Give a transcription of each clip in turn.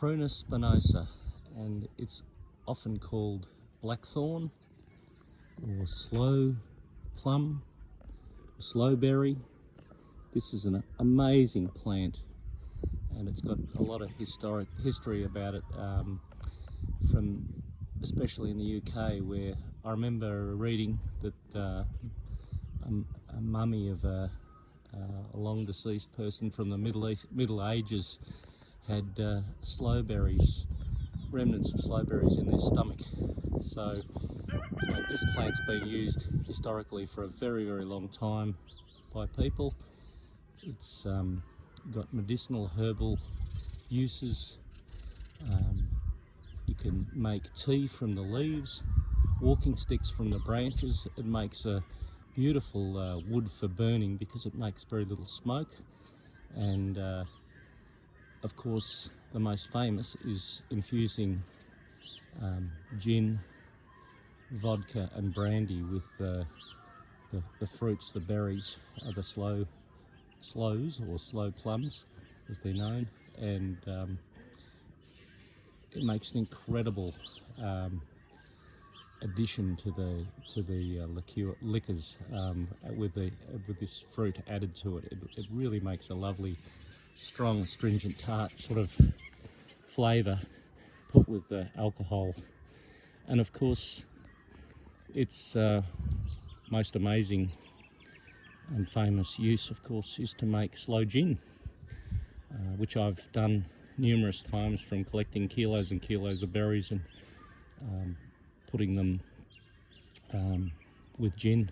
Prunus spinosa, and it's often called Blackthorn or Sloe Plum, Sloe Berry. This is an amazing plant, and it's got a lot of history about it, from especially in the UK, where I remember reading that a mummy of a long deceased person from the Middle Ages had sloe berries, remnants of sloe berries in their stomach. So this plant's been used historically for a very, very long time by people. It's got medicinal herbal uses. You can make tea from the leaves, walking sticks from the branches. It makes a beautiful wood for burning because it makes very little smoke. And of course, the most famous is infusing gin, vodka and brandy with the fruits, the berries, the sloes or sloe plums as they're known, and it makes an incredible addition to the liquors with this fruit added to it. It really makes a lovely, strong, astringent, tart sort of flavour put with the alcohol. And of course, its most amazing and famous use, of course, is to make sloe gin, which I've done numerous times, from collecting kilos and kilos of berries and putting them with gin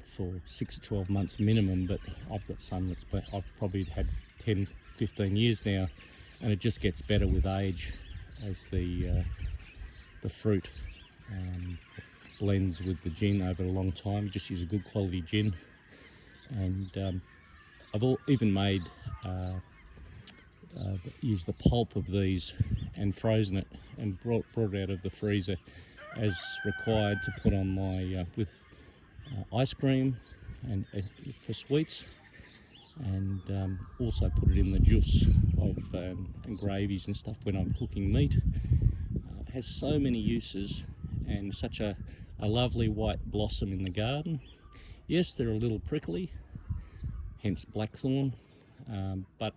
for 6 to 12 months minimum. But I've got some I've probably had 10, 15 years now, and it just gets better with age as the fruit blends with the gin over a long time. Just use a good quality gin. And I've even made used the pulp of these and frozen it and brought it out of the freezer as required to put on my with ice cream and for sweets, and also put it in the juice of and gravies and stuff when I'm cooking meat. It has so many uses, and such a lovely white blossom in the garden. Yes, they're a little prickly, hence blackthorn, but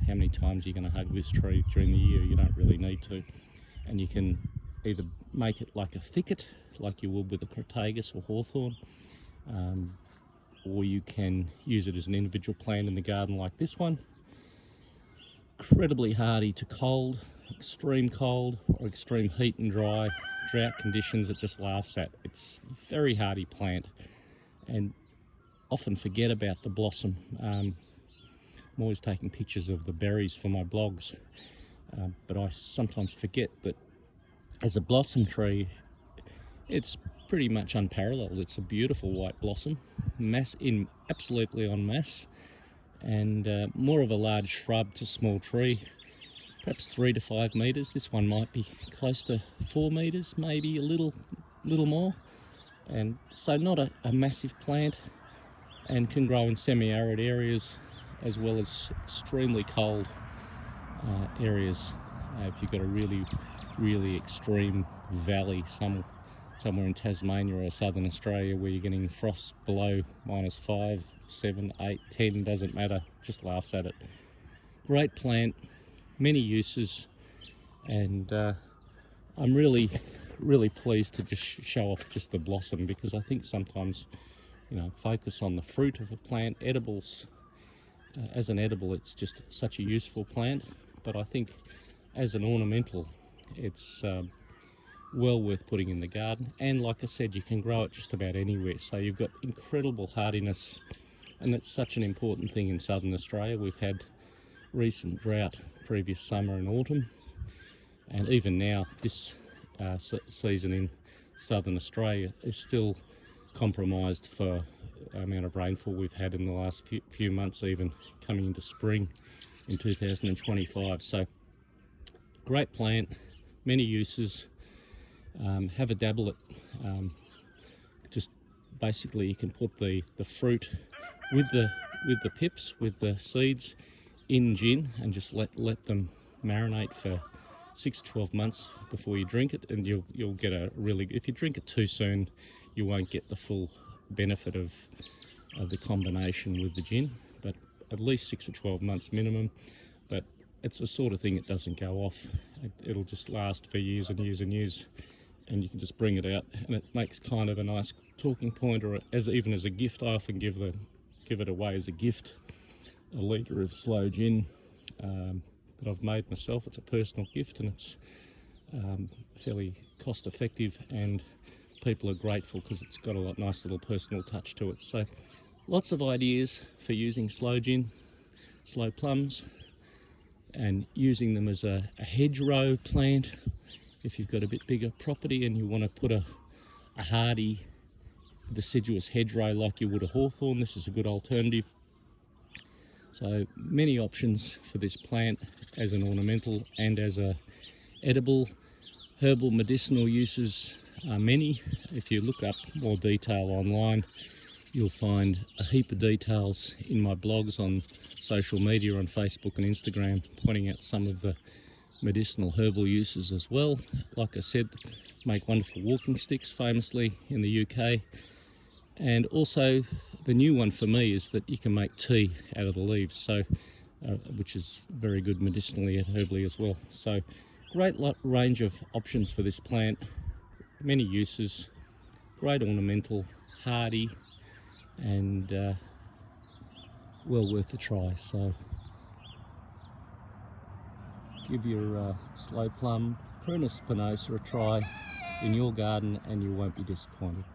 how many times are you going to hug this tree during the year? You don't really need to. And you can either make it like a thicket, like you would with a crataegus or hawthorn, or you can use it as an individual plant in the garden like this one. Incredibly hardy to cold, extreme cold or extreme heat and drought conditions. It just laughs at. It's a very hardy plant, and often forget about the blossom. I'm always taking pictures of the berries for my blogs, but I sometimes forget that as a blossom tree, it's pretty much unparalleled. It's a beautiful white blossom, absolutely en masse, and more of a large shrub to small tree, perhaps 3 to 5 meters. This one might be close to 4 meters, maybe a little more, and so not a massive plant, and can grow in semi-arid areas as well as extremely cold areas. If you've got a really, really extreme valley somewhere in Tasmania or southern Australia where you're getting frost below -5, 7, 8, 10, doesn't matter, just laughs at it. Great plant, many uses, and I'm really, really pleased to just show off just the blossom, because I think sometimes focus on the fruit of a plant. Edibles, as an edible, it's just such a useful plant, but I think as an ornamental, it's well worth putting in the garden. And like I said, you can grow it just about anywhere, so you've got incredible hardiness, and that's such an important thing in southern Australia. We've had recent drought previous summer and autumn, and even now this season in southern Australia is still compromised for the amount of rainfall we've had in the last few months, even coming into spring in 2025. So great plant, many uses. Have a dabble at just basically you can put the fruit with the pips, with the seeds, in gin and just let them marinate for 6 to 12 months before you drink it, and you'll get a really, if you drink it too soon, you won't get the full benefit of the combination with the gin. But at least 6 to 12 months minimum. But it's the sort of thing that doesn't go off. It'll just last for years and years and years, and you can just bring it out, and it makes kind of a nice talking point, or even as a gift. I often give it away as a gift, a litre of sloe gin that I've made myself. It's a personal gift, and it's fairly cost effective, and people are grateful because it's got a nice little personal touch to it. So lots of ideas for using sloe gin, sloe plums, and using them as a hedgerow plant. If you've got a bit bigger property and you want to put a hardy deciduous hedgerow like you would a hawthorn, this is a good alternative. So many options for this plant as an ornamental and as a edible. Herbal medicinal uses are many. If you look up more detail online, you'll find a heap of details in my blogs on social media, on Facebook and Instagram, pointing out some of the medicinal herbal uses as well. Like I said, make wonderful walking sticks famously in the UK. And also the new one for me is that you can make tea out of the leaves, so which is very good medicinally and herbally as well. So great range of options for this plant, many uses, great ornamental, hardy, and well worth a try. So give your Sloe Plum, Prunus spinosa a try in your garden, and you won't be disappointed.